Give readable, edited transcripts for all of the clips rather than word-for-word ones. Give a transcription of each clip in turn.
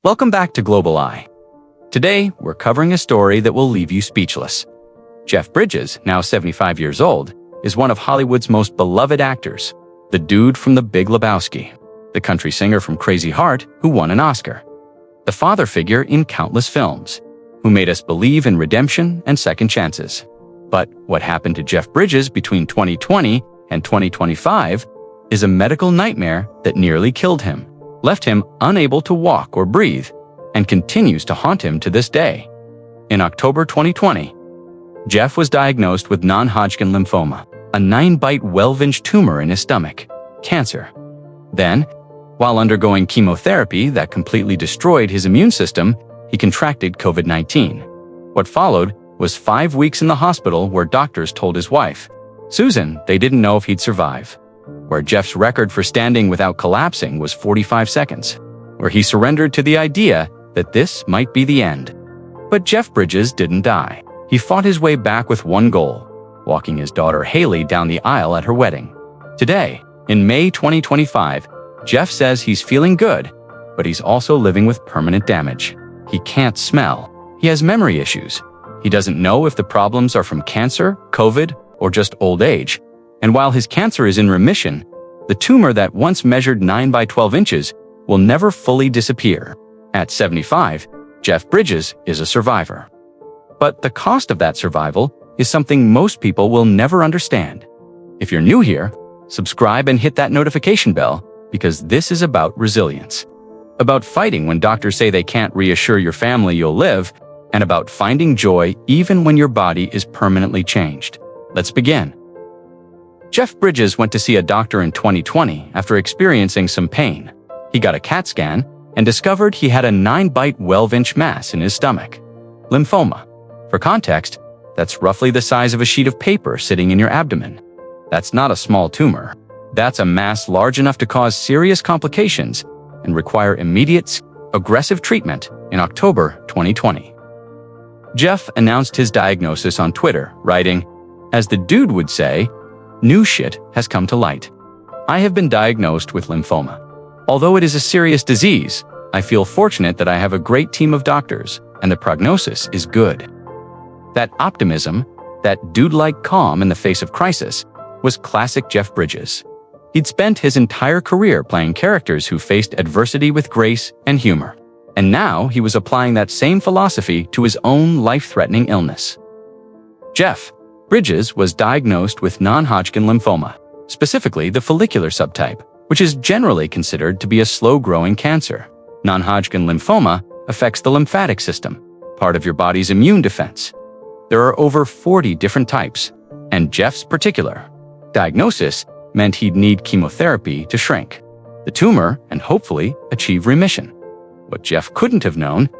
Welcome back to Global Eye. Today, we're covering a story that will leave you speechless. Jeff Bridges, now 75 years old, is one of Hollywood's most beloved actors, the dude from the Big Lebowski, the country singer from Crazy Heart who won an Oscar, the father figure in countless films, who made us believe in redemption and second chances. But what happened to Jeff Bridges between 2020 and 2025 is a medical nightmare that nearly killed him, left him unable to walk or breathe, and continues to haunt him to this day. In October 2020, Jeff was diagnosed with non-Hodgkin lymphoma, a 9-bite well-vinged tumor in his stomach, cancer. Then, while undergoing chemotherapy that completely destroyed his immune system, he contracted COVID-19. What followed was 5 weeks in the hospital where doctors told his wife, Susan, they didn't know if he'd survive. Where Jeff's record for standing without collapsing was 45 seconds, where he surrendered to the idea that this might be the end. But Jeff Bridges didn't die. He fought his way back with one goal, walking his daughter Haley down the aisle at her wedding. Today, in May 2025, Jeff says he's feeling good, but he's also living with permanent damage. He can't smell. He has memory issues. He doesn't know if the problems are from cancer, COVID, or just old age. And while his cancer is in remission, the tumor that once measured 9 by 12 inches will never fully disappear. At 75, Jeff Bridges is a survivor. But the cost of that survival is something most people will never understand. If you're new here, subscribe and hit that notification bell, because this is about resilience. About fighting when doctors say they can't reassure your family you'll live, and about finding joy even when your body is permanently changed. Let's begin. Jeff Bridges went to see a doctor in 2020 after experiencing some pain. He got a CAT scan and discovered he had a 9-bite well-vinged mass in his stomach. Lymphoma. For context, that's roughly the size of a sheet of paper sitting in your abdomen. That's not a small tumor. That's a mass large enough to cause serious complications and require immediate, aggressive treatment in October 2020. Jeff announced his diagnosis on Twitter, writing, "As the dude would say, new shit has come to light. I have been diagnosed with lymphoma. Although it is a serious disease, I feel fortunate that I have a great team of doctors, and the prognosis is good." That optimism, that dude-like calm in the face of crisis, was classic Jeff Bridges. He'd spent his entire career playing characters who faced adversity with grace and humor. And now he was applying that same philosophy to his own life-threatening illness. Jeff Bridges was diagnosed with non-Hodgkin lymphoma, specifically the follicular subtype, which is generally considered to be a slow-growing cancer. Non-Hodgkin lymphoma affects the lymphatic system, part of your body's immune defense. There are over 40 different types, and Jeff's particular diagnosis meant he'd need chemotherapy to shrink the tumor and hopefully achieve remission. What Jeff couldn't have known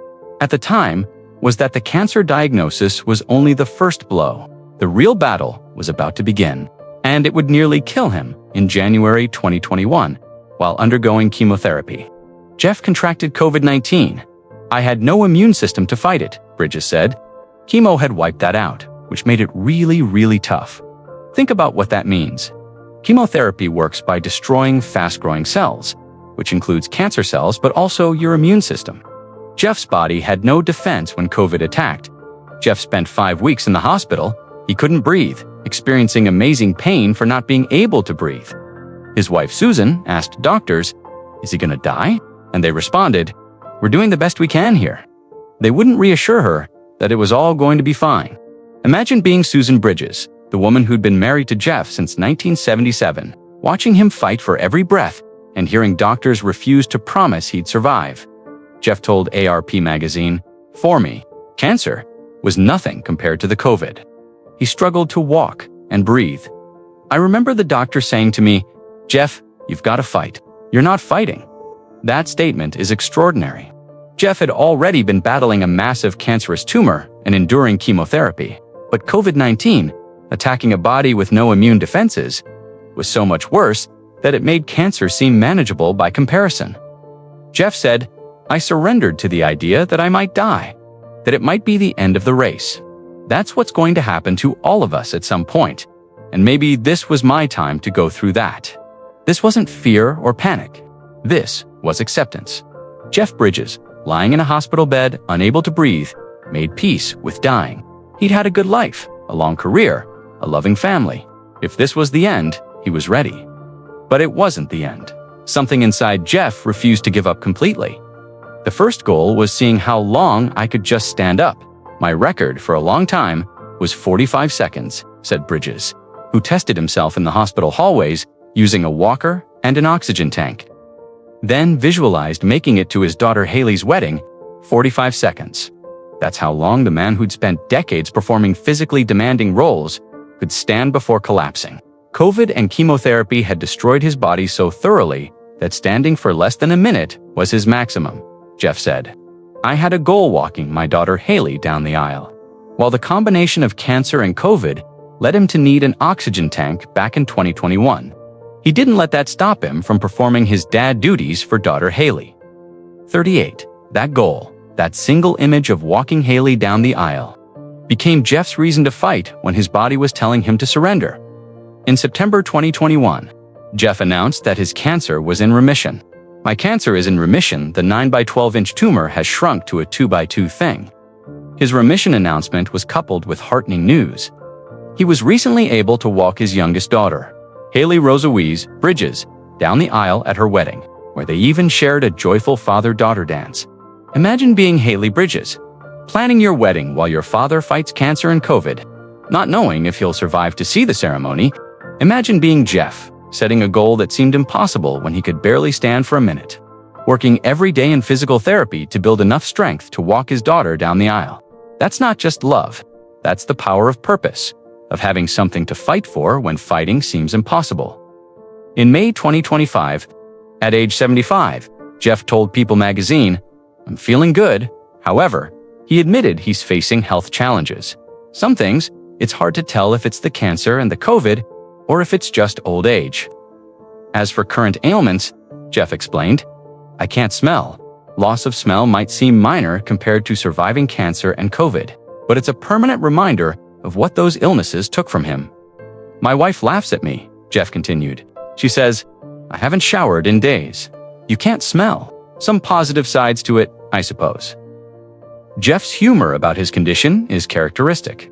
at the time was that the cancer diagnosis was only the first blow. The real battle was about to begin, and it would nearly kill him in January 2021 while undergoing chemotherapy. Jeff contracted COVID-19. "I had no immune system to fight it," Bridges said. Chemo had wiped that out, which made it really tough. Think about what that means. Chemotherapy works by destroying fast-growing cells, which includes cancer cells but also your immune system. Jeff's body had no defense when COVID attacked. Jeff spent 5 weeks in the hospital. He couldn't breathe, experiencing amazing pain for not being able to breathe. His wife Susan asked doctors, "Is he gonna die?" And they responded, "We're doing the best we can here." They wouldn't reassure her that it was all going to be fine. Imagine being Susan Bridges, the woman who'd been married to Jeff since 1977, watching him fight for every breath and hearing doctors refuse to promise he'd survive. Jeff told ARP magazine, "For me, cancer was nothing compared to the COVID. He struggled to walk and breathe. I remember the doctor saying to me, 'Jeff, you've got to fight. You're not fighting.'" That statement is extraordinary. Jeff had already been battling a massive cancerous tumor and enduring chemotherapy, but COVID-19, attacking a body with no immune defenses, was so much worse that it made cancer seem manageable by comparison. Jeff said, "I surrendered to the idea that I might die, that it might be the end of the race. That's what's going to happen to all of us at some point, and maybe this was my time to go through that." This wasn't fear or panic. This was acceptance. Jeff Bridges lying in a hospital bed, unable to breathe, made peace with dying. He'd had a good life, a long career, a loving family. If this was the end, he was ready. But it wasn't the end. Something inside Jeff refused to give up completely. The first goal was seeing how long I could just stand up. My record for a long time was 45 seconds, said Bridges, who tested himself in the hospital hallways using a walker and an oxygen tank. Then visualized making it to his daughter Haley's wedding, 45 seconds. That's how long the man who'd spent decades performing physically demanding roles could stand before collapsing. COVID and chemotherapy had destroyed his body so thoroughly that standing for less than a minute was his maximum, Jeff said. I had a goal walking my daughter Haley down the aisle. While the combination of cancer and COVID led him to need an oxygen tank back in 2021, he didn't let that stop him from performing his dad duties for daughter Haley. 38. That goal, that single image of walking Haley down the aisle, became Jeff's reason to fight when his body was telling him to surrender. In September 2021, Jeff announced that his cancer was in remission. My cancer is in remission. The 9 by 12-inch tumor has shrunk to a 2 by 2 thing. His remission announcement was coupled with heartening news. He was recently able to walk his youngest daughter, Haley Rosa Bridges, down the aisle at her wedding, where they even shared a joyful father-daughter dance. Imagine being Haley Bridges, planning your wedding while your father fights cancer and COVID. Not knowing if he'll survive to see the ceremony, imagine being Jeff, setting a goal that seemed impossible when he could barely stand for a minute, working every day in physical therapy to build enough strength to walk his daughter down the aisle. That's not just love. That's the power of purpose, of having something to fight for when fighting seems impossible. In May 2025, at age 75, Jeff told People magazine, "I'm feeling good." However, he admitted he's facing health challenges. Some things, it's hard to tell if it's the cancer and the COVID or if it's just old age. As for current ailments, Jeff explained, "I can't smell. Loss of smell might seem minor compared to surviving cancer and COVID, but it's a permanent reminder of what those illnesses took from him." "My wife laughs at me," Jeff continued. She says, "I haven't showered in days." You can't smell. Some positive sides to it, I suppose. Jeff's humor about his condition is characteristic.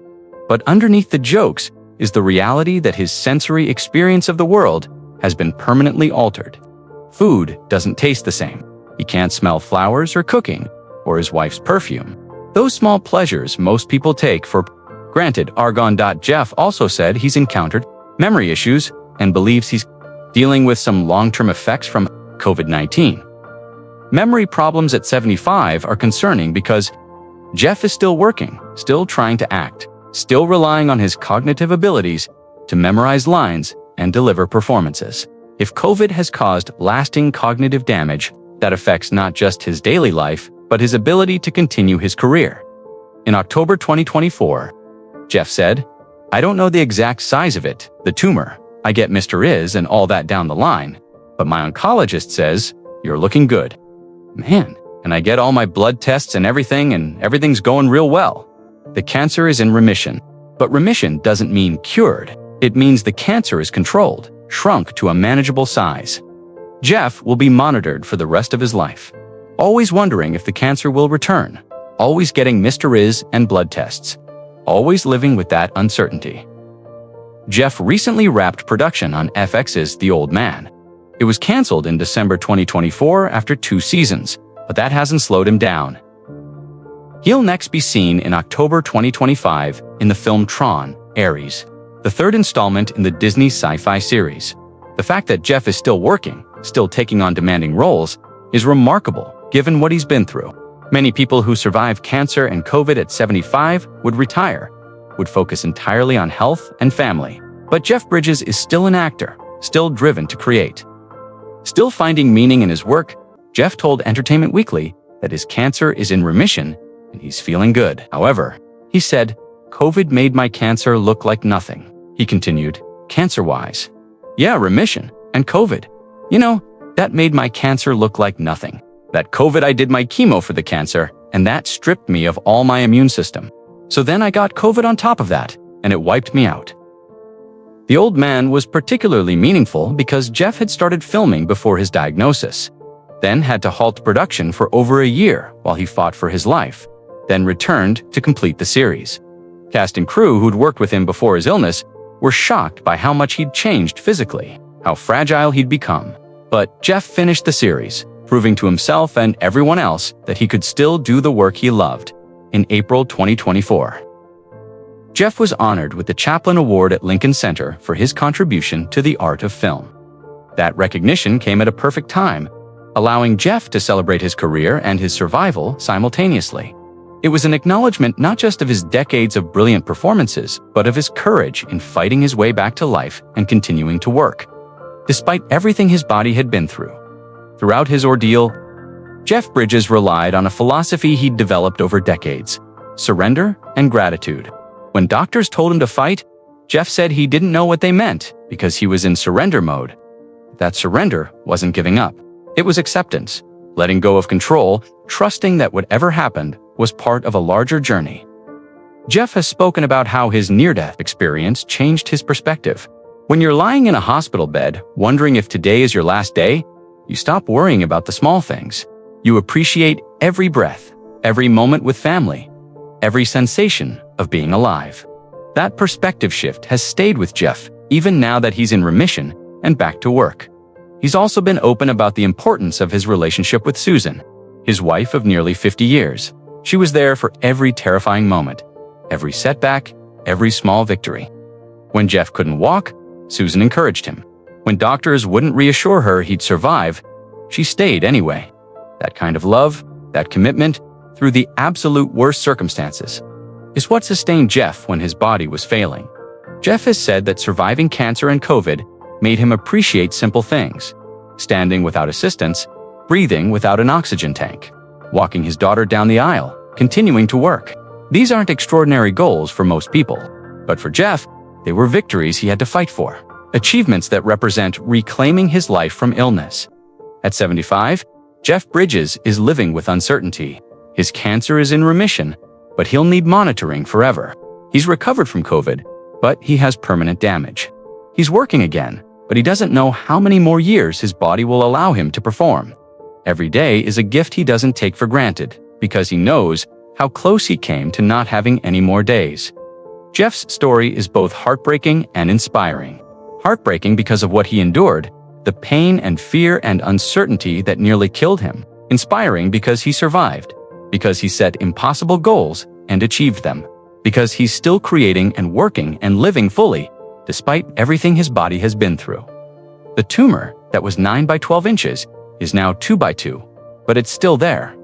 But underneath the jokes is the reality that his sensory experience of the world has been permanently altered. Food doesn't taste the same. He can't smell flowers or cooking, or his wife's perfume. Those small pleasures most people take for granted. Jeff also said he's encountered memory issues and believes he's dealing with some long-term effects from COVID-19. Memory problems at 75 are concerning because Jeff is still working, still trying to act, still relying on his cognitive abilities to memorize lines and deliver performances. If COVID has caused lasting cognitive damage that affects not just his daily life, but his ability to continue his career. In October 2024, Jeff said, "I don't know the exact size of it, the tumor. I get Mr. Is and all that down the line, but my oncologist says, you're looking good. Man, and I get all my blood tests and everything's going real well. The cancer is in remission, but remission doesn't mean cured. It means the cancer is controlled, shrunk to a manageable size." Jeff will be monitored for the rest of his life, always wondering if the cancer will return, always getting Mr. Is and blood tests, always living with that uncertainty. Jeff recently wrapped production on FX's The Old Man. It was canceled in December 2024 after 2 seasons, but that hasn't slowed him down. He'll next be seen in October 2025 in the film Tron: Ares, the third installment in the Disney sci-fi series. The fact that Jeff is still working, still taking on demanding roles, is remarkable given what he's been through. Many people who survive cancer and COVID at 75 would retire, would focus entirely on health and family. But Jeff Bridges is still an actor, still driven to create. Still finding meaning in his work, Jeff told Entertainment Weekly that his cancer is in remission and he's feeling good. However, he said, "COVID made my cancer look like nothing." He continued, "Cancer-wise, yeah, remission and COVID. That made my cancer look like nothing. That COVID, I did my chemo for the cancer, and that stripped me of all my immune system. So then I got COVID on top of that, and it wiped me out." The Old Man was particularly meaningful because Jeff had started filming before his diagnosis. then had to halt production for over a year while he fought for his life, then returned to complete the series. Cast and crew who'd worked with him before his illness were shocked by how much he'd changed physically, how fragile he'd become. But Jeff finished the series, proving to himself and everyone else that he could still do the work he loved. In April 2024, Jeff was honored with the Chaplin Award at Lincoln Center for his contribution to the art of film. That recognition came at a perfect time, allowing Jeff to celebrate his career and his survival simultaneously. It was an acknowledgement not just of his decades of brilliant performances, but of his courage in fighting his way back to life and continuing to work, despite everything his body had been through. Throughout his ordeal, Jeff Bridges relied on a philosophy he'd developed over decades: surrender and gratitude. When doctors told him to fight, Jeff said he didn't know what they meant because he was in surrender mode. That surrender wasn't giving up. It was acceptance, letting go of control, trusting that whatever happened was part of a larger journey. Jeff has spoken about how his near-death experience changed his perspective. When you're lying in a hospital bed, wondering if today is your last day, you stop worrying about the small things. You appreciate every breath, every moment with family, every sensation of being alive. That perspective shift has stayed with Jeff, even now that he's in remission and back to work. He's also been open about the importance of his relationship with Susan, his wife of nearly 50 years. She was there for every terrifying moment, every setback, every small victory. When Jeff couldn't walk, Susan encouraged him. When doctors wouldn't reassure her he'd survive, she stayed anyway. That kind of love, that commitment, through the absolute worst circumstances, is what sustained Jeff when his body was failing. Jeff has said that surviving cancer and COVID made him appreciate simple things: standing without assistance, breathing without an oxygen tank, walking his daughter down the aisle, continuing to work. These aren't extraordinary goals for most people, but for Jeff, they were victories he had to fight for, achievements that represent reclaiming his life from illness. At 75, Jeff Bridges is living with uncertainty. His cancer is in remission, but he'll need monitoring forever. He's recovered from COVID, but he has permanent damage. He's working again, but he doesn't know how many more years his body will allow him to perform. Every day is a gift he doesn't take for granted, because he knows how close he came to not having any more days. Jeff's story is both heartbreaking and inspiring. Heartbreaking because of what he endured, the pain and fear and uncertainty that nearly killed him. Inspiring because he survived, because he set impossible goals and achieved them, because he's still creating and working and living fully, despite everything his body has been through. The tumor that was 9 by 12 inches is now 2 by 2, but it's still there.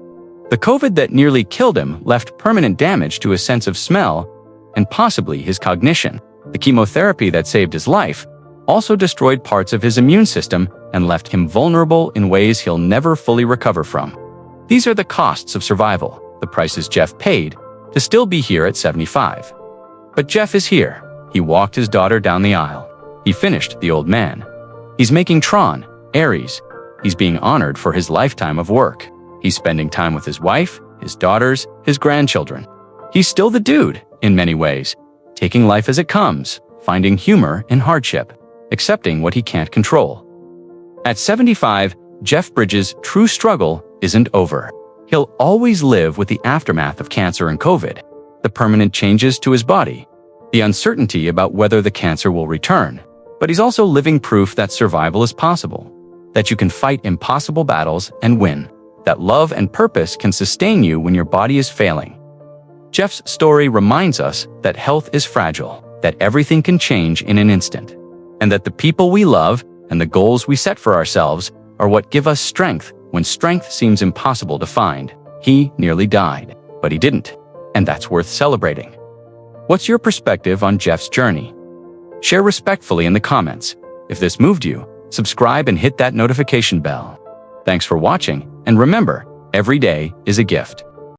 The COVID that nearly killed him left permanent damage to his sense of smell and possibly his cognition. The chemotherapy that saved his life also destroyed parts of his immune system and left him vulnerable in ways he'll never fully recover from. These are the costs of survival, the prices Jeff paid to still be here at 75. But Jeff is here. He walked his daughter down the aisle. He finished The Old Man. He's making Tron, Ares. He's being honored for his lifetime of work. He's spending time with his wife, his daughters, his grandchildren. He's still the dude, in many ways, taking life as it comes, finding humor in hardship, accepting what he can't control. At 75, Jeff Bridges' true struggle isn't over. He'll always live with the aftermath of cancer and COVID, the permanent changes to his body, the uncertainty about whether the cancer will return. But he's also living proof that survival is possible, that you can fight impossible battles and win, that love and purpose can sustain you when your body is failing. Jeff's story reminds us that health is fragile, that everything can change in an instant, and that the people we love and the goals we set for ourselves are what give us strength when strength seems impossible to find. He nearly died, but he didn't, and that's worth celebrating. What's your perspective on Jeff's journey? Share respectfully in the comments. If this moved you, subscribe and hit that notification bell. Thanks for watching, and remember, every day is a gift.